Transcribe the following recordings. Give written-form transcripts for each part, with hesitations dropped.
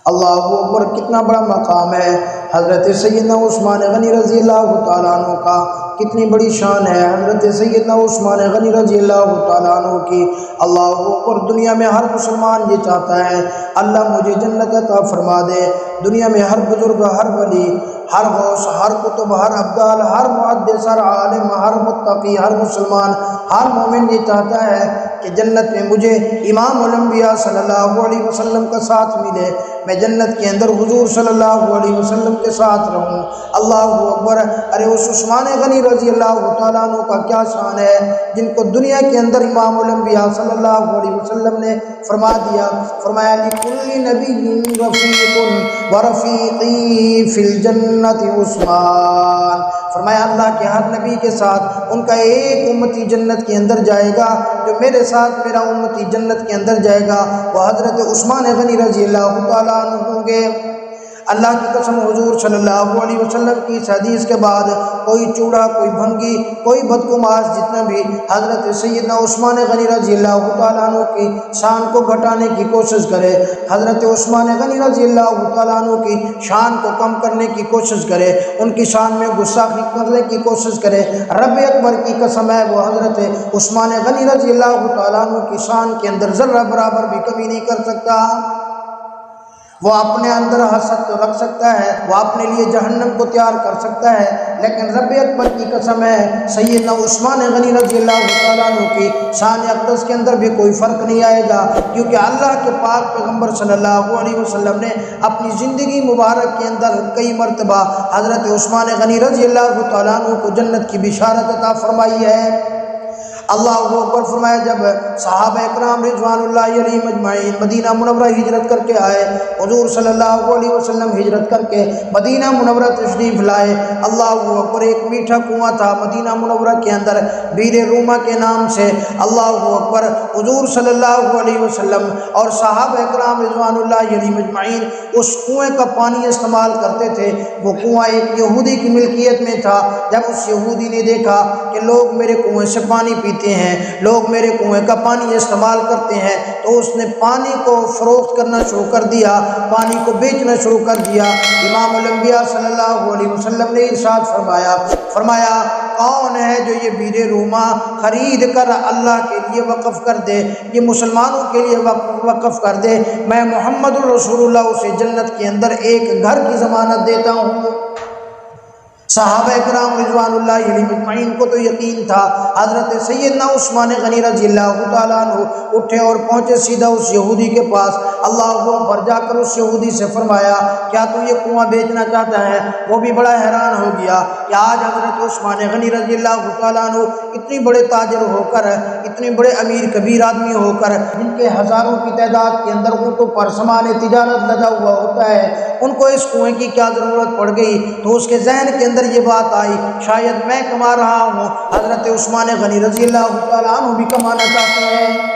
اللہ اکبر، کتنا بڑا مقام ہے حضرت سیدنا عثمان غنی رضی اللہ تعالیٰ عنہ کا، کتنی بڑی شان ہے حضرت سیدنا عثمان غنی رضی اللہ تعالیٰ عنہ کی۔ اللہ اکبر، دنیا میں ہر مسلمان یہ چاہتا ہے اللہ مجھے جنت عطا فرما دے۔ دنیا میں ہر بزرگ، ہر ولی، ہر غوث، ہر قطب، ہر ابدال، ہر محدث، ہر عالم، ہر متقی، ہر مسلمان، ہر مومن یہ چاہتا ہے کہ جنت میں مجھے امام الانبیاء صلی اللہ علیہ وسلم کا ساتھ ملے، میں جنت کے اندر حضور صلی اللہ علیہ وسلم کے ساتھ رہوں۔ اللہ اکبر، ارے اس عثمان غنی رضی اللہ تعالیٰ عنہ کا کیا شان ہے جن کو دنیا کے اندر امام الانبیاء صلی اللہ علیہ وسلم نے فرما دیا، فرمایا لِكُلِّ نَبِيٍّ رَفِيقٌ وَرَفِيقِي فِي الْجَنَّةِ عثمان، فرمایا اللہ کے ہر نبی کے ساتھ ان کا ایک امتی جنت کے اندر جائے گا، جو میرے ساتھ میرا امتی جنت کے اندر جائے گا وہ حضرت عثمان غنی رضی اللہ تعالیٰ عنہ ہوں گے۔ اللہ کی قسم، حضور صلی اللہ علیہ وسلم کی اس حدیث کے بعد کوئی چوڑا، کوئی بھنگی، کوئی بدگماش جتنا بھی حضرت سیدنا عثمان غنی رضی اللہ تعالیٰ عنہ کی شان کو گھٹانے کی کوشش کرے، حضرت عثمان غنی رضی اللہ تعالیٰ عنہ کی شان کو کم کرنے کی کوشش کرے، ان کی شان میں گستاخی کرنے کی کوشش کرے، رب اکبر کی قسم ہے وہ حضرت عثمان غنی رضی اللہ تعالیٰ عنہ کی شان کے اندر ذرہ برابر بھی کمی نہیں کر سکتا۔ وہ اپنے اندر حسد تو رکھ سکتا ہے، وہ اپنے لیے جہنم کو تیار کر سکتا ہے، لیکن رب اکبر کی قسم ہے سیدنا عثمان غنی رضی اللہ تعالیٰ عنہ کی شان اقدس کے اندر بھی کوئی فرق نہیں آئے گا، کیونکہ اللہ کے پاک پیغمبر صلی اللہ علیہ وسلم نے اپنی زندگی مبارک کے اندر کئی مرتبہ حضرت عثمان غنی رضی اللہ تعالیٰ عنہ کو جنت کی بشارت عطا فرمائی ہے۔ اللہ اکبر، فرمایا جب صحابہ اکرام رضوان اللہ علیہم اجمعین مدینہ منورہ ہجرت کر کے آئے، حضور صلی اللہ علیہ وسلم ہجرت کر کے مدینہ منورہ تشریف لائے، اللہ اکبر، ایک میٹھا کنواں تھا مدینہ منورہ کے اندر بیر روما کے نام سے، اللہ اکبر، حضور صلی اللہ علیہ وسلم اور صحابہ اکرام رضوان اللہ علیہم اجمعین اس کنویں کا پانی استعمال کرتے تھے۔ وہ کنواں ایک یہودی کی ملکیت میں تھا۔ جب اس یہودی نے دیکھا کہ لوگ میرے کنویں سے پانی پیتے ہیں، لوگ میرے کنویں کا پانی استعمال کرتے ہیں، تو اس نے پانی کو فروخت کرنا شروع کر دیا، پانی کو بیچنا شروع کر دیا۔ امام الانبیاء صلی اللہ علیہ وسلم نے ارشاد فرمایا کون ہے جو یہ بیر روما خرید کر اللہ کے لیے وقف کر دے، یہ مسلمانوں کے لیے وقف کر دے، میں محمد الرسول اللہ اسے جنت کے اندر ایک گھر کی ضمانت دیتا ہوں۔ صحابہ اکرام رضوان اللہ علیہم اجمعین کو تو یقین تھا۔ حضرت سیدنا عثمان غنی رضی اللہ تعالیٰ عنہ اٹھے اور پہنچے سیدھا اس یہودی کے پاس، اللہ اکبر، جا کر اس یہودی سے فرمایا کیا تو یہ کنواں بیچنا چاہتا ہے؟ وہ بھی بڑا حیران ہو گیا کہ آج حضرت عثمان غنی رضی اللہ تعالیٰ عنہ اتنی بڑے تاجر ہو کر، اتنے بڑے امیر کبیر آدمی ہو کر، جن کے ہزاروں کی تعداد کے اندر اونٹوں پر سامان تجارت لگا ہوا ہوتا ہے، ان کو اس کنویں کی کیا ضرورت پڑ گئی؟ تو اس کے ذہن کے اندر یہ بات آئی شاید میں کما رہا ہوں، حضرت عثمان غنی رضی اللہ تعالیٰ عنہ بھی کمانا چاہتے ہیں۔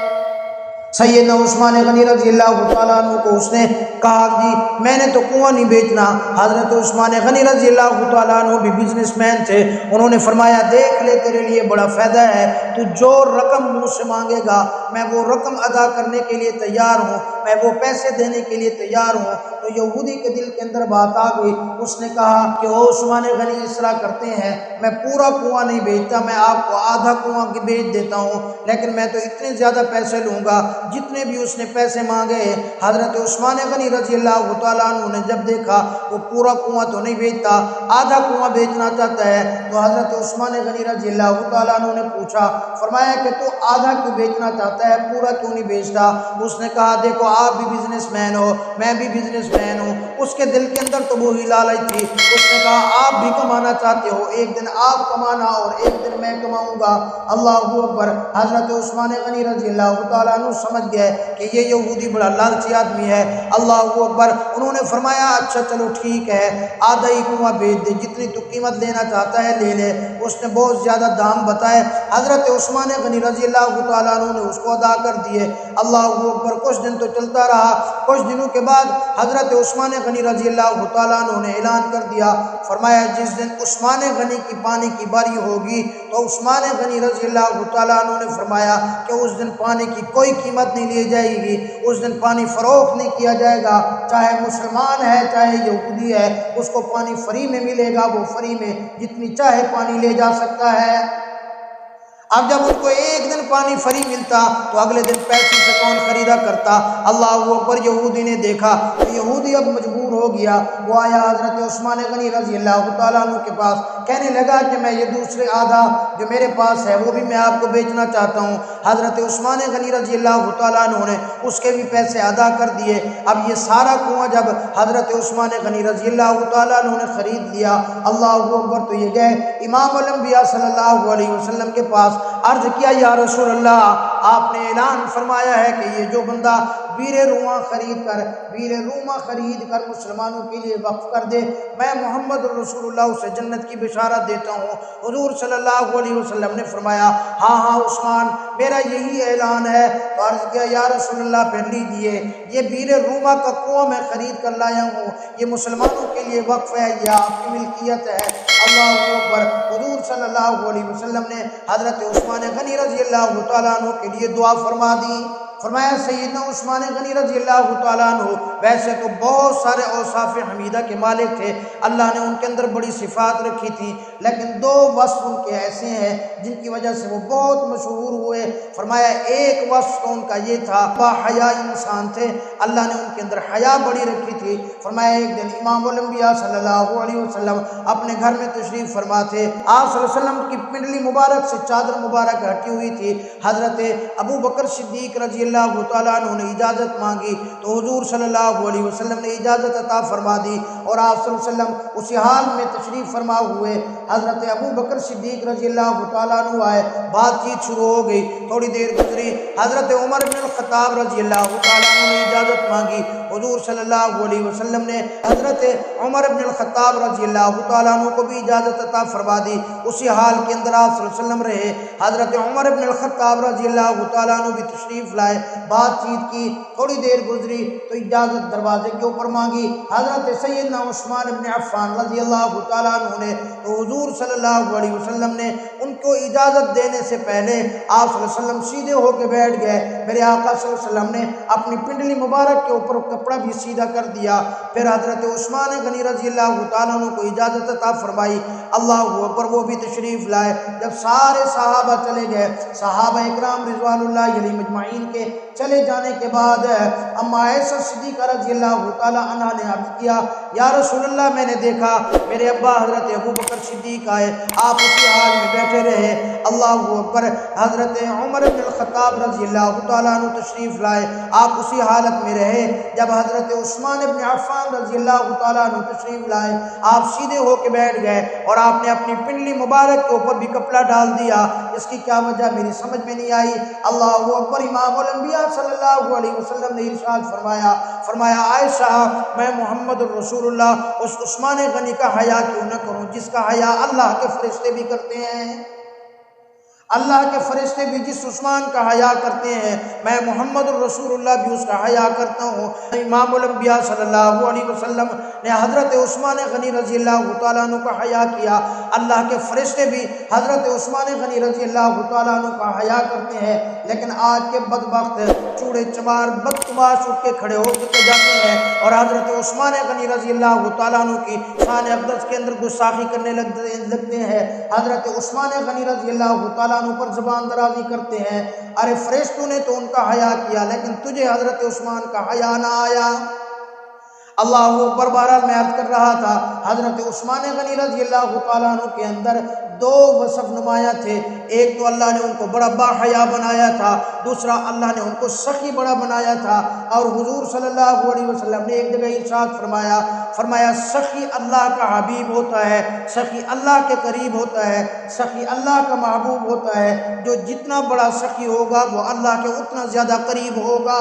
سیدنا عثمان غنی رضی اللہ تعالیٰ عنہ کو اس نے کہا جی میں نے تو کنواں نہیں بیچنا۔ حضرت عثمان غنی رضی اللہ تعالیٰ عنہ بھی بزنس مین تھے، انہوں نے فرمایا دیکھ لے تیرے لیے بڑا فائدہ ہے، تو جو رقم مجھ سے مانگے گا میں وہ رقم ادا کرنے کے لیے تیار ہوں، میں وہ پیسے دینے کے لیے تیار ہوں۔ تو یہودی کے دل کے اندر بات آ گئی، اس نے کہا کہ وہ عثمان غنی اس طرح کرتے ہیں، میں پورا کنواں نہیں بیچتا، میں آپ کو آدھا کنواں کی بیچ دیتا ہوں، لیکن میں تو اتنے زیادہ پیسے لوں گا جتنے بھی اس نے پیسے مانگے۔ حضرت عثمان غنی رضی اللہ تعالیٰ عنہ نے جب دیکھا وہ پورا کنواں تو نہیں بیچتا، آدھا کنواں بیچنا چاہتا ہے، تو حضرت عثمان غنی رضی اللہ تعالیٰ عنہ نے پوچھا، فرمایا کہ تو آدھا کیوں بیچنا چاہتا ہے، پورا کیوں نہیں بیچتا؟ اس نے کہا دیکھو آپ بھی بزنس مین ہو، میں بھی بزنس مین ہوں۔ اس کے دل کے اندر تو وہی لالچ تھی، اس نے کہا آپ بھی کمانا چاہتے ہو، ایک دن آپ کمانا اور ایک دن میں کماؤں گا۔ اللہ اکبر، حضرت عثمان غنی رضی اللہ تعالیٰ عنہ سمجھ گئے کہ یہ یہودی بڑا لالچی آدمی ہے۔ اللہ اکبر، انہوں نے فرمایا اچھا چلو ٹھیک ہے، آدھا ہی کنواں بیچ دے، جتنی تو قیمت لینا چاہتا ہے لے لے۔ اس نے بہت زیادہ دام بتائے، حضرت عثمان غنی رضی اللہ تعالیٰ عنہ نے اس کو کو ادا کر دیے۔ اللہ اکبر۔ کچھ دن تو چلتا رہا، کچھ دنوں کے بعد حضرت عثمان غنی رضی اللہ تعالیٰ عنہ نے اعلان کر دیا، فرمایا جس دن عثمان غنی کی پانی کی باری ہوگی تو عثمان غنی رضی اللہ تعالیٰ عنہ نے فرمایا کہ اس دن پانی کی کوئی قیمت نہیں لی جائے گی، اس دن پانی فروخت نہیں کیا جائے گا، چاہے مسلمان ہے چاہے یہودی ہے، اس کو پانی فری میں ملے گا، وہ فری میں جتنی چاہے پانی لے جا سکتا ہے۔ اب جب ان کو ایک دن پانی فری ملتا تو اگلے دن پیسے سے کون خریدا کرتا؟ اللہ اکبر۔ یہودی نے دیکھا تو یہودی اب مجبور ہو گیا، وہ آیا حضرت عثمان غنی رضی اللہ تعالیٰ عنہ کے پاس، کہنے لگا کہ میں یہ دوسرے آدھا جو میرے پاس ہے وہ بھی میں آپ کو بیچنا چاہتا ہوں۔ حضرت عثمان غنی رضی اللہ تعالیٰ عنہ نے اس کے بھی پیسے ادا کر دیے۔ اب یہ سارا کنواں جب حضرت عثمان غنی رضی اللہ تعالیٰ عنہ نے خرید لیا، اللہ اکبر، تو یہ گئے امام الانبیاء صلی اللہ علیہ وسلم کے پاس، عرض کیا یا رسول اللہ، آپ نے اعلان فرمایا ہے کہ یہ جو بندہ بیر روما خرید کر مسلمانوں کے لیے وقف کر دے، میں محمد رسول اللہ اسے جنت کی بشارت دیتا ہوں۔ حضور صلی اللہ علیہ وسلم نے فرمایا ہاں ہاں عثمان، میرا یہی اعلان ہے۔ تو عرض کیا یا رسول اللہ پھر لیجیے، یہ بیر روما کا کنواں میں خرید کر لایا ہوں، یہ مسلمانوں کے لیے وقف ہے، یہ آپ کی ملکیت ہے۔ اللہ اکبر۔ حضور صلی اللہ علیہ وسلم نے حضرت عثمان غنی رضی اللہ تعالیٰ عنہ کے لیے دعا فرما دی۔ فرمایا سیدنا عثمان غنی رضی اللہ تعالیٰ عنہ ویسے تو بہت سارے اوصاف حمیدہ کے مالک تھے، اللہ نے ان کے اندر بڑی صفات رکھی تھی، لیکن دو وصف ان کے ایسے ہیں جن کی وجہ سے وہ بہت مشہور ہوئے۔ فرمایا ایک وصف تو ان کا یہ تھا، با حیا انسان تھے، اللہ نے ان کے اندر حیا بڑی رکھی تھی۔ فرمایا ایک دن امام الانبیاء صلی اللہ علیہ وسلم اپنے گھر میں تشریف فرما تھے، آپ صلی اللہ علیہ وسلم کی پنڈلی مبارک سے چادر مبارک ہٹی ہوئی تھی، حضرت ابو بکر صدیق رضی اللہ تعالیٰ عنہ نے اجازت مانگی تو حضور صلی اللہ علیہ وسلم نے اجازت عطا فرما دی، اور آپ صلی اللہ علیہ وسلم اسی حال میں تشریف فرما ہوئے حضرت ابو بکر صدیق رضی اللہ تعالیٰ عنہ آئے، بات چیت شروع ہو گئی، تھوڑی دیر گزری، حضرت عمر بن الخطاب رضی اللہ تعالیٰ عنہ نے اجازت مانگی، حضور صلی اللہ علیہ وسلم نے حضرت عمر بن الخطاب رضی اللہ تعالیٰ عنہ کو بھی اجازت عطا فرما دی، اسی حال کے اندر آپ صلی اللہ علیہ وسلم رہے، حضرت عمر بن الخطاب رضی اللہ تعالیٰ عنہ بھی تشریف لائے، بات چیت کی، تھوڑی دیر گزری تو اجازت دروازے کے اوپر مانگی حضرت سیدنا عثمان بن عفان رضی اللہ تعالیٰ عنہ نے، تو حضور صلی اللہ علیہ وسلم نے ان کو اجازت دینے سے پہلے آپ صلی اللہ علیہ وسلم سیدھے ہو کے بیٹھ گئے، میرے آقا صلی اللہ علیہ وسلم نے اپنی پنڈلی مبارک کے اوپر کپڑا بھی سیدھا کر دیا، پھر حضرت عثمان غنی رضی اللہ تعالیٰ عنہ کو اجازت عطا فرمائی، اللہ اکبر، وہ بھی تشریف لائے۔ جب سارے صحابہ چلے گئے، صحابہ اکرام رضوان اللہ علیہم اجمعین کے چلے جانے کے بعد اما عائشہ صدیقہ رضی اللہ تعالیٰ عنہ نے عرض کیا یا رسول اللہ، میں نے دیکھا میرے ابا حضرت ابو بکر صدیق آئے، آپ اسی حال میں بیٹھے رہے، اللہ اکبر۔ حضرت عمر بن الخطاب رضی اللہ تعالیٰ عنہ تشریف لائے، آپ اسی حالت میں رہے۔ جب حضرت عثمان بن عفان رضی اللہ تعالیٰ عنہ تشریف لائے، آپ سیدھے ہو کے بیٹھ گئے اور آپ نے اپنی پنڈلی مبارک کے اوپر بھی کپڑا ڈال دیا، اس کی کیا وجہ میری سمجھ میں نہیں آئی۔ اللہ اکبر۔ امام الانبیاء صلی اللہ علیہ وسلم نے ارشاد فرمایا عائشہ، میں محمد الرسول اللہ اس عثمان غنی کا حیا کیوں نہ کروں جس کا حیا اللہ کے فرشتے بھی کرتے ہیں، اللہ کے فرشتے بھی جس عثمان کا حیا کرتے ہیں، میں محمد الرسول اللہ بھی اس کا حیا کرتا ہوں۔ امام الانبیاء صلی اللہ علیہ وسلم نے حضرت عثمان غنی رضی اللہ تعالیٰ عنہ کا حیا کیا، اللہ کے فرشتے بھی حضرت عثمان غنی رضی اللہ تعالیٰ عنہ کا حیا کرتے ہیں، لیکن آج کے بدبخت چوڑے چمار بدتماش اٹھ کے کھڑے ہو کے جاتے ہیں اور حضرت عثمان غنی رضی اللہ تعالیٰ عنہ کی شان اقدس کے اندر گستاخی کرنے لگتے ہیں، حضرت عثمان غنی رضی اللہ تعالیٰ عنہ پر زبان درازی کرتے ہیں، ارے فرشتوں نے تو ان کا حیا کیا لیکن تجھے حضرت عثمان کا حیا نہ آیا۔ اللہ اکبر۔ بہرحال میں عرض کر رہا تھا حضرت عثمان غنی رضی اللہ تعالیٰ عنہ کے اندر دو وصف نمایاں تھے، ایک تو اللہ نے ان کو بڑا با حیا بنایا تھا، دوسرا اللہ نے ان کو سخی بڑا بنایا تھا، اور حضور صلی اللہ علیہ وسلم نے ایک جگہ ارشاد فرمایا سخی اللہ کا حبیب ہوتا ہے، سخی اللہ کے قریب ہوتا ہے، سخی اللہ کا محبوب ہوتا ہے، جو جتنا بڑا سخی ہوگا وہ اللہ کے اتنا زیادہ قریب ہوگا۔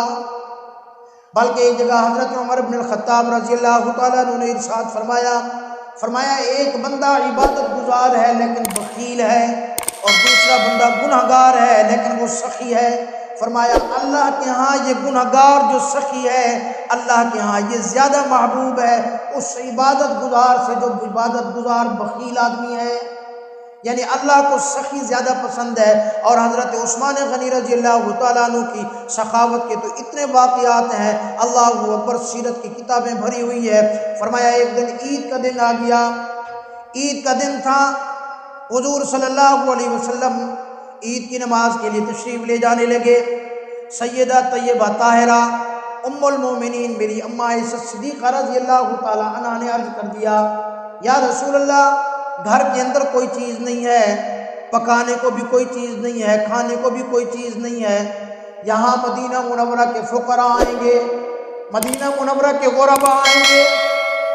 بلکہ ایک جگہ حضرت عمر بن الخطاب رضی اللہ تعالیٰ عنہ نے ارشاد فرمایا ایک بندہ عبادت گزار ہے لیکن بخیل ہے، اور دوسرا بندہ گنہگار ہے لیکن وہ سخی ہے۔ فرمایا اللہ کے ہاں یہ گنہگار جو سخی ہے اللہ کے ہاں یہ زیادہ محبوب ہے اس عبادت گزار سے جو عبادت گزار بخیل آدمی ہے، یعنی اللہ کو سخی زیادہ پسند ہے۔ اور حضرت عثمان غنی رضی اللہ تعالیٰ عنہ کی سخاوت کے تو اتنے واقعات ہیں، اللہ اکبر، سیرت کی کتابیں بھری ہوئی ہے۔ فرمایا ایک دن عید کا دن آ گیا، عید کا دن تھا، حضور صلی اللہ علیہ وسلم عید کی نماز کے لیے تشریف لے جانے لگے۔ سیدہ طیبہ طاہرہ ام المومنین میری اماں عائشہ صدیقہ رضی اللہ تعالیٰ عنہا نے عرض کر دیا، یا رسول اللہ، گھر کے اندر کوئی چیز نہیں ہے، پکانے کو بھی کوئی چیز نہیں ہے، کھانے کو بھی کوئی چیز نہیں ہے، یہاں مدینہ منورہ کے فقراء آئیں گے، مدینہ منورہ کے غرباء آئیں گے،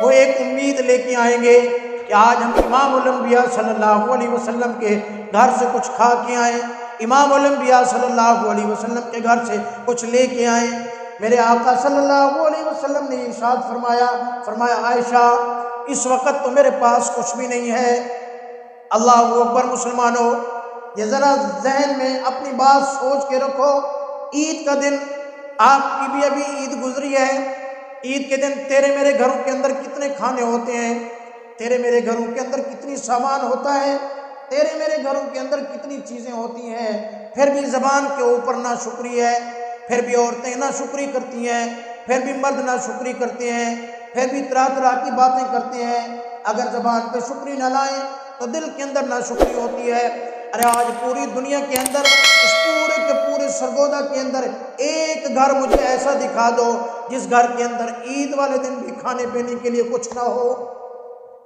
وہ ایک امید لے کے آئیں گے کہ آج ہم امام الانبیاء صلی اللہ علیہ وسلم کے گھر سے کچھ کھا کے آئیں، امام الانبیاء صلی اللہ علیہ وسلم کے گھر سے کچھ لے کے آئیں۔ میرے آقا صلی اللہ علیہ وسلم نے ارشاد فرمایا عائشہ اس وقت تو میرے پاس کچھ بھی نہیں ہے۔ اللہ اکبر مسلمانوں، یہ ذرا ذہن میں اپنی بات سوچ کے رکھو، عید کا دن، آپ کی بھی ابھی عید گزری ہے، عید کے دن تیرے میرے گھروں کے اندر کتنے کھانے ہوتے ہیں، تیرے میرے گھروں کے اندر کتنی سامان ہوتا ہے، تیرے میرے گھروں کے اندر کتنی چیزیں ہوتی ہیں، پھر بھی زبان کے اوپر ناشکری ہے، پھر بھی عورتیں ناشکری کرتی ہیں، پھر بھی مرد ناشکری کرتے ہیں، پھر بھی طرح طرح کی باتیں کرتے ہیں۔ اگر زبان پہ شکری نہ لائیں تو دل کے اندر ناشکری ہوتی ہے۔ ارے آج پوری دنیا کے اندر، اس پورے کے پورے سرگودا کے اندر ایک گھر مجھے ایسا دکھا دو جس گھر کے اندر عید والے دن بھی کھانے پینے کے لیے کچھ نہ ہو،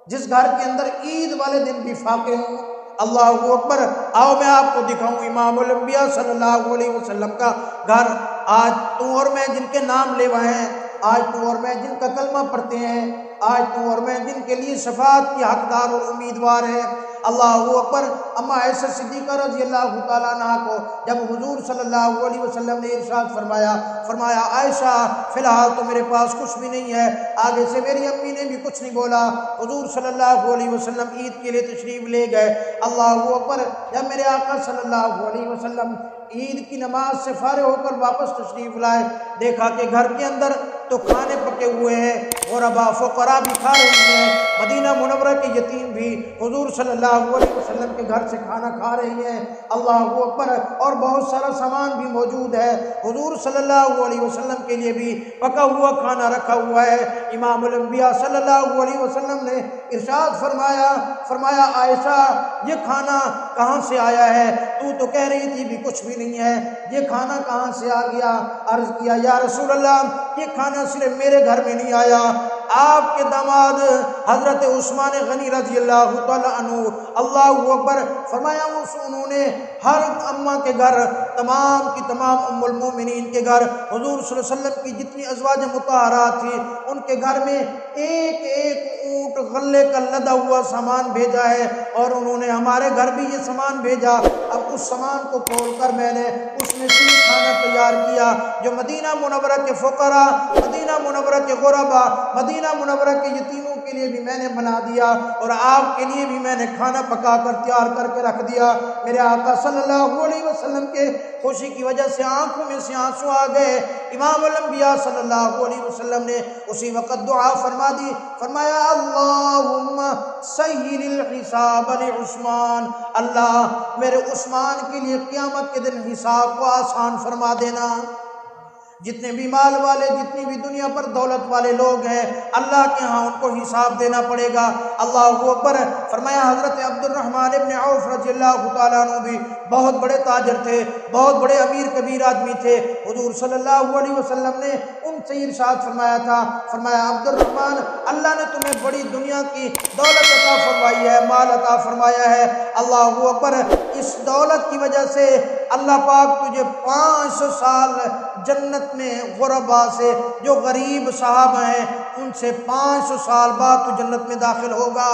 جس گھر کے اندر عید والے دن بھی فاقے ہوں۔ اللہ اکبر، آؤ میں آپ کو دکھاؤں امام الانبیاء صلی اللہ علیہ وسلم کا گھر۔ آج تو اور میں جن کے نام لیوا ہیں، آج تو اور میں جن کا کلمہ پڑھتے ہیں، آج تو اور میں جن کے لیے شفاعت کی حقدار اور امیدوار ہیں، اللہ اکبر، اماں عائشہ صدیقہ رضی اللہ تعالیٰ عنہ کو جب حضور صلی اللہ علیہ وسلم نے ارشاد فرمایا عائشہ فی الحال تو میرے پاس کچھ بھی نہیں ہے، آگے سے میری امی نے بھی کچھ نہیں بولا۔ حضور صلی اللہ علیہ وسلم عید کے لیے تشریف لے گئے۔ اللہ اکبر، جب میرے آقا صلی اللہ علیہ وسلم عید کی نماز سے فارغ ہو کر واپس تشریف لائے، دیکھا کہ گھر کے اندر تو کھانے پکے ہوئے ہیں، غرباء فقراء بھی کھا رہی ہیں، مدینہ منورہ کے یتیم بھی حضور صلی اللہ علیہ وسلم کے گھر سے کھانا کھا رہی ہیں، اللہ اکبر، اور بہت سارا سامان بھی موجود ہے، حضور صلی اللہ علیہ وسلم کے لیے بھی پکا ہوا کھانا رکھا ہوا ہے۔ امام الانبیاء صلی اللہ علیہ وسلم نے ارشاد فرمایا عائشہ یہ کھانا کہاں سے آیا ہے؟ تو کہہ رہی تھی بھی کچھ بھی نہیں ہے، یہ کھانا کہاں سے آ گیا؟ عرض کیا یا رسول اللہ، یہ کھانا صرف میرے گھر میں نہیں آیا، آپ کے داماد حضرت عثمان غنی رضی اللہ تعالیٰ عنہ، اللہ اکبر، فرمایا انہوں نے ہر اماں کے گھر، تمام کی تمام ام المومنین کے گھر، حضور صلی اللہ علیہ وسلم کی جتنی ازواج مطہرات تھی ان کے گھر میں ایک ایک اونٹ غلے کا لدا ہوا سامان بھیجا ہے، اور انہوں نے ہمارے گھر بھی یہ سامان بھیجا۔ اب اس سامان کو کھول کر میں نے اس میں سے کھانا تیار کیا جو مدینہ منورہ کے فقراء، مدینہ منورہ کے غرباء، مدینہ منورہ کے یتیموں کے لیے بھی میں نے بنا دیا، اور آپ کے لیے بھی میں نے کھانا پکا کر تیار کر کے رکھ دیا۔ میرے آقا صلی اللہ علیہ وسلم کے خوشی کی وجہ سے آنکھوں میں سے آنسو آ گئے۔ امام الانبیاء صلی اللہ علیہ وسلم نے اسی وقت دعا فرما دی، فرمایا اللہم سہل الحساب لعثمان، اللہ میرے عثمان کے لیے قیامت کے دن حساب کو آسان فرما دینا۔ جتنے بھی مال والے، جتنی بھی دنیا پر دولت والے لوگ ہیں، اللہ کے ہاں ان کو حساب دینا پڑے گا۔ اللہ اکبر، فرمایا حضرت عبد الرحمن ابن عوف رضی اللہ تعالیٰ عنہ بھی بہت بڑے تاجر تھے، بہت بڑے امیر کبیر آدمی تھے۔ حضور صلی اللہ علیہ وسلم نے ان سے ارشاد فرمایا تھا، فرمایا عبد الرحمن، اللہ نے تمہیں بڑی دنیا کی دولت عطا فرمائی ہے، مال عطا فرمایا ہے، اللہ اکبر، اس دولت کی وجہ سے اللہ پاک تجھے 500 سال جنت میں غرباء سے، جو غریب صحابہ ہیں ان سے 500 سال بعد تو جنت میں داخل ہوگا۔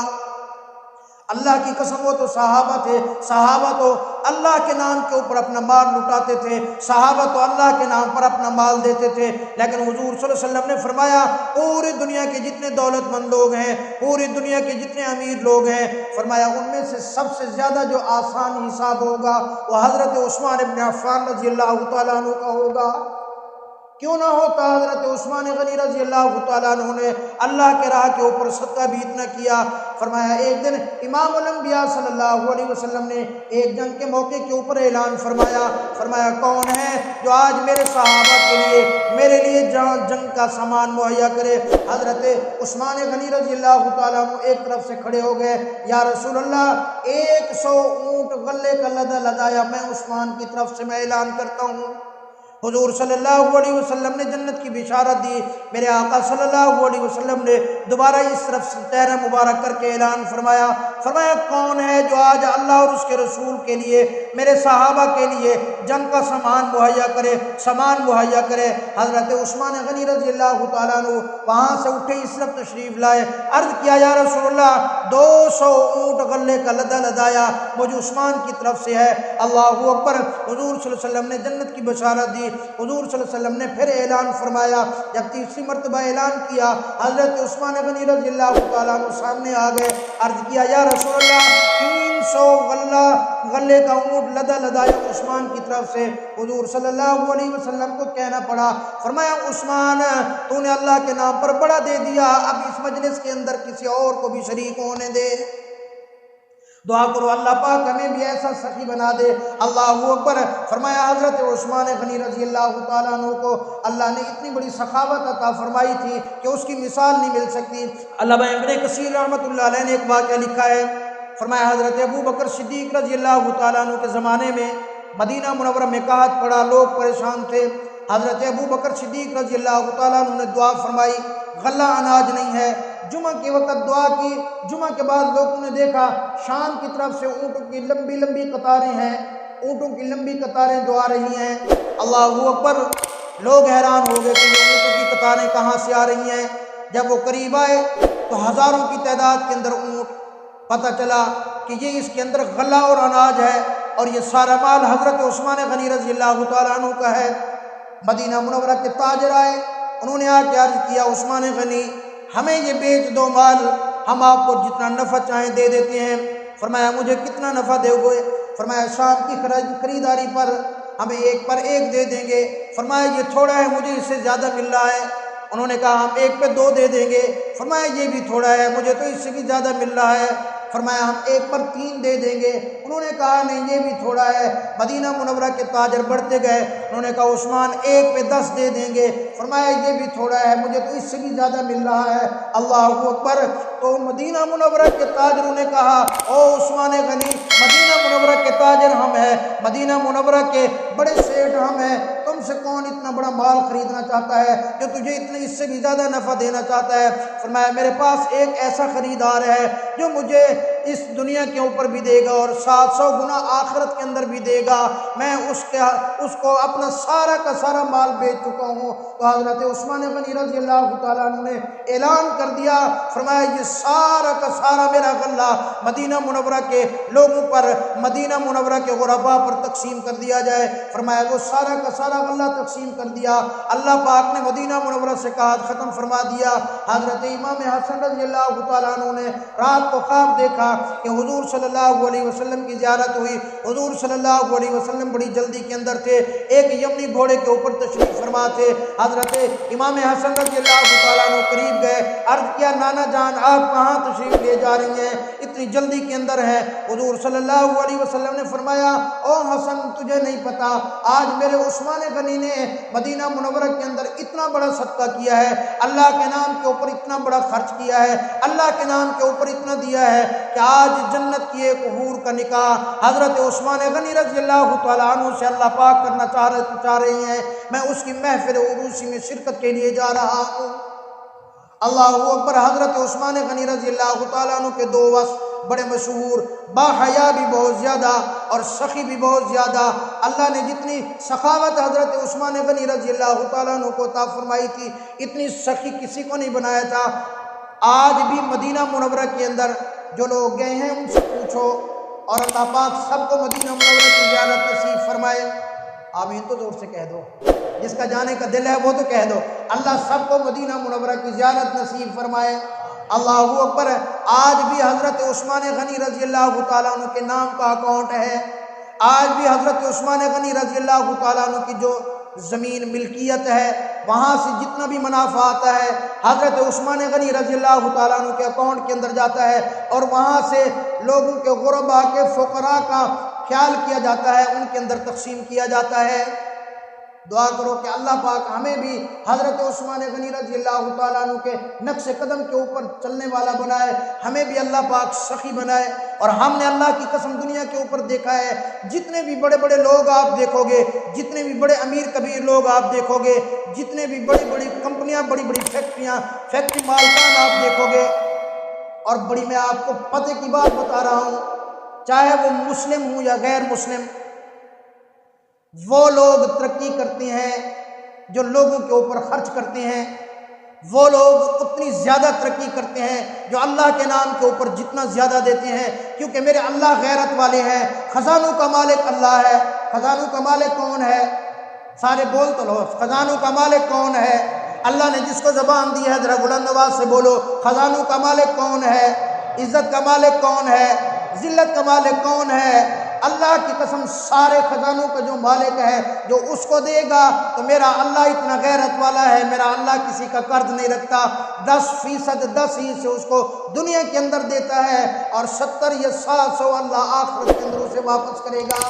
اللہ کی قسم وہ تو صحابہ تھے، صحابہ تو اللہ کے نام کے اوپر اپنا مال لٹاتے تھے، صحابہ تو اللہ کے نام پر اپنا مال دیتے تھے، لیکن حضور صلی اللہ علیہ وسلم نے فرمایا پوری دنیا کے جتنے دولت مند لوگ ہیں، پوری دنیا کے جتنے امیر لوگ ہیں، فرمایا ان میں سے سب سے زیادہ جو آسان حساب ہوگا وہ حضرت عثمان ابن عفان رضی اللہ تعالیٰ عنہ کا ہوگا۔ کیوں نہ ہوتا حضرت عثمان غنی رضی اللہ تعالیٰ عنہ نے اللہ کے راہ کے اوپر صدقہ بھی اتنا کیا۔ فرمایا ایک دن امام الانبیاء صلی اللہ علیہ وسلم نے ایک جنگ کے موقع کے اوپر اعلان فرمایا، فرمایا کون ہے جو آج میرے صحابہ کے لیے میرے لیے جنگ کا سامان مہیا کرے؟ حضرت عثمان غنی رضی اللہ تعالیٰ عنہ ایک طرف سے کھڑے ہو گئے، یا رسول اللہ 100 اونٹ غلے کا لدا لدایا میں عثمان کی طرف سے میں اعلان کرتا ہوں۔ حضور صلی اللہ علیہ وسلم نے جنت کی بشارت دی، میرے آقا صلی اللہ علیہ وسلم نے دوبارہ اس طرف سے چہرہ مبارک کر کے اعلان فرمایا، فرمایا کون ہے جو آج اللہ اور اس کے رسول کے لیے میرے صحابہ کے لیے جنگ کا سامان مہیا کرے، سامان مہیا کرے؟ حضرت عثمان غنی رضی اللہ تعالیٰ عنہ وہاں سے اٹھے اس طرف تشریف لائے، عرض کیا یا رسول اللہ 200 اونٹ غلے کا لدا لدایا مجھے عثمان کی طرف سے ہے۔ اللہ اکبر۔ حضور صلی اللہ علیہ وسلم نے جنت کی بشارت دی۔ حضور صلی اللہ علیہ وسلم نے پھر اعلان فرمایا، جب تیسری مرتبہ اعلان کیا حضرت عثمان غنی رضی اللہ تعالیٰ عنہ سامنے آ گئے، عرض کیا یا رسول اللہ 300 غلے کا اونٹ لدا لدایا عثمان کی طرف سے۔ حضور صلی اللہ علیہ وسلم کو کہنا پڑا، فرمایا عثمان تو نے اللہ کے نام پر بڑا دے دیا، اب اس مجلس کے اندر کسی اور کو بھی شریک ہونے دے۔ دعا کرو اللہ پاک ہمیں بھی ایسا سخی بنا دے۔ اللہ اکبر۔ فرمایا حضرت عثمان غنی رضی اللہ تعالیٰ عنہ کو اللہ نے اتنی بڑی سخاوت عطا فرمائی تھی کہ اس کی مثال نہیں مل سکتی۔ علامہ ابن کثیر رحمۃ اللہ علیہ نے ایک واقعہ لکھا ہے، فرمایا حضرت ابو بکر صدیق رضی اللہ تعالیٰ عنہ کے زمانے میں مدینہ منورہ میں قحط پڑا، لوگ پریشان تھے۔ حضرت ابو بکر صدیق رضی اللہ تعالیٰ عنہ نے دعا فرمائی، غلہ اناج نہیں ہے۔ جمعہ کے وقت دعا کی، جمعہ کے بعد لوگوں نے دیکھا شام کی طرف سے اونٹوں کی لمبی لمبی قطاریں ہیں، اونٹوں کی لمبی قطاریں جو آ رہی ہیں۔ اللہ اکبر۔ لوگ حیران ہو گئے کہ یہ اونٹوں کی قطاریں کہاں سے آ رہی ہیں۔ جب وہ قریب آئے تو ہزاروں کی تعداد کے اندر اونٹ، پتہ چلا کہ یہ اس کے اندر غلہ اور اناج ہے، اور یہ سارا مال حضرت عثمان غنی رضی اللہ تعالیٰ عنہ کا ہے۔ مدینہ منورہ کے تاجر آئے، انہوں نے آ کے عرض کیا عثمان غنی ہمیں یہ بیچ دو مال، ہم آپ کو جتنا نفع چاہیں دے دیتے ہیں۔ فرمایا مجھے کتنا نفع دے گے؟ فرمایا شام کی خریداری پر ہمیں 1 پر 1 دے دیں گے۔ فرمایا یہ تھوڑا ہے، مجھے اس سے زیادہ مل رہا ہے۔ انہوں نے کہا ہم 1 پہ 2 دے دیں گے۔ فرمایا یہ بھی تھوڑا ہے، مجھے تو اس سے بھی زیادہ مل رہا ہے۔ فرمایا ہم 1 پر 3 دے دیں گے۔ انہوں نے کہا نہیں یہ بھی تھوڑا ہے۔ مدینہ منورہ کے تاجر بڑھتے گئے، انہوں نے کہا عثمان 1 پہ 10 دے دیں گے۔ فرمایا یہ بھی تھوڑا ہے، مجھے تو اس سے بھی زیادہ مل رہا ہے۔ اللہ اکبر۔ تو مدینہ منورہ کے تاجروں نے کہا او عثمان غنی مدینہ منورہ کے تاجر ہم ہیں، مدینہ منورہ کے بڑے سیٹھ ہم ہیں، تم سے کون اتنا بڑا مال خریدنا چاہتا ہے جو تجھے اتنے اس سے بھی زیادہ نفع دینا چاہتا ہے؟ فرمایا میرے پاس ایک ایسا خریدار ہے جو مجھے اس دنیا کے اوپر بھی دے گا اور 700 گنا آخرت کے اندر بھی دے گا، میں اس کو اپنا سارا کا سارا مال بیچ چکا ہوں۔ تو حضرت عثمان غنی رضی اللہ تعالیٰ عنہ نے اعلان کر دیا، فرمایا یہ سارا کا سارا میرا غلہ مدینہ منورہ کے لوگوں پر، مدینہ منورہ کے غرباء پر تقسیم کر دیا جائے۔ فرمایا وہ سارا کا سارا غلہ تقسیم کر دیا۔ اللہ پاک نے مدینہ منورہ سے قحط ختم فرما دیا۔ حضرت امام حسن رضی اللہ تعالیٰ عنہ نے رات کو خواب دیکھا کہ حضور صلی اللہ علیہ وسلم کی زیارت ہوئی۔ حضور صلی اللہ علیہ وسلم بڑی جلدی کے اندر تھے، ایک یمنی گھوڑے کے اوپر تشریف فرما تھے۔ حضرت امام حسن رضی اللہ تعالیٰ عنہ قریب گئے، عرض کیا نانا جان آپ کہاں تشریف لے جا رہی ہیں، اتنی جلدی کے اندر ہیں؟ حضور صلی اللہ علیہ وسلم نے فرمایا او حسن تجھے نہیں پتا آج میرے عثمان غنی نے مدینہ منورہ کے اندر اتنا بڑا صدقہ کیا ہے، اللہ کے نام کے اوپر اتنا بڑا خرچ کیا ہے، اللہ کے نام کے اوپر اتنا دیا ہے کہ آج جنت کی ایک حور کا نکاح حضرت عثمان غنی رضی اللہ تعالیٰ عنہ سے اللہ پاک کرنا چاہ رہی ہیں، میں اس کی محفل عروسی میں شرکت کے لیے جا رہا ہوں۔ اللہ اکبر۔ حضرت عثمان غنی رضی اللہ تعالیٰ عنہ کے 2 وصف بڑے مشہور، باحیا بھی بہت زیادہ اور سخی بھی بہت زیادہ۔ اللہ نے جتنی سخاوت حضرت عثمان غنی رضی اللہ تعالیٰ عنہ کو عطا فرمائی تھی اتنی سخی کسی کو نہیں بنایا تھا۔ آج بھی مدینہ منورہ کے اندر جو لوگ گئے ہیں ان سے پوچھو، اور اللہ پاک سب کو مدینہ منورہ کی زیارت نصیب فرمائے۔ آمین تو زور سے کہہ دو، جس کا جانے کا دل ہے وہ تو کہہ دو، اللہ سب کو مدینہ منورہ کی زیارت نصیب فرمائے۔ اللہ اکبر۔ آج بھی حضرت عثمان غنی رضی اللہ تعالیٰ عنہ کے نام کا اکاؤنٹ ہے، آج بھی حضرت عثمان غنی رضی اللہ تعالیٰ عنہ کی جو زمین ملکیت ہے وہاں سے جتنا بھی منافع آتا ہے حضرت عثمان غنی رضی اللہ تعالیٰ عنہ کے اکاؤنٹ کے اندر جاتا ہے، اور وہاں سے لوگوں کے غرباء کے فقراء کا خیال کیا جاتا ہے، ان کے اندر تقسیم کیا جاتا ہے۔ دعا کرو کہ اللہ پاک ہمیں بھی حضرت عثمان غنی رضی اللہ تعالیٰ عنہ کے نقش قدم کے اوپر چلنے والا بنائے، ہمیں بھی اللہ پاک سخی بنائے۔ اور ہم نے اللہ کی قسم دنیا کے اوپر دیکھا ہے، جتنے بھی بڑے بڑے لوگ آپ دیکھو گے، جتنے بھی بڑے امیر کبیر لوگ آپ دیکھو گے، جتنے بھی بڑی بڑی کمپنیاں، بڑی بڑی فیکٹریاں، فیکٹری مالکان آپ دیکھو گے، اور بڑی میں آپ کو پتہ کی بات بتا رہا ہوں، چاہے وہ مسلم ہوں یا غیر مسلم، وہ لوگ ترقی کرتے ہیں جو لوگوں کے اوپر خرچ کرتے ہیں، وہ لوگ اتنی زیادہ ترقی کرتے ہیں جو اللہ کے نام کے اوپر جتنا زیادہ دیتے ہیں، کیونکہ میرے اللہ غیرت والے ہیں۔ خزانوں کا مالک اللہ ہے۔ خزانوں کا مالک کون ہے؟ سارے بول تو لو، خزانوں کا مالک کون ہے؟ اللہ نے جس کو زبان دی ہے ذرا بلند آواز سے بولو، خزانوں کا مالک کون ہے؟ عزت کا مالک کون ہے؟ ذلت کا مالک کون ہے؟ اللہ کی قسم سارے خزانوں کا جو مالک ہے، جو اس کو دے گا تو میرا اللہ اتنا غیرت والا ہے، میرا اللہ کسی کا قرض نہیں رکھتا، 10% 10 ہی سے اس کو دنیا کے اندر دیتا ہے، اور 70 یا 700 اللہ آخرت کے اندر اسے واپس کرے گا۔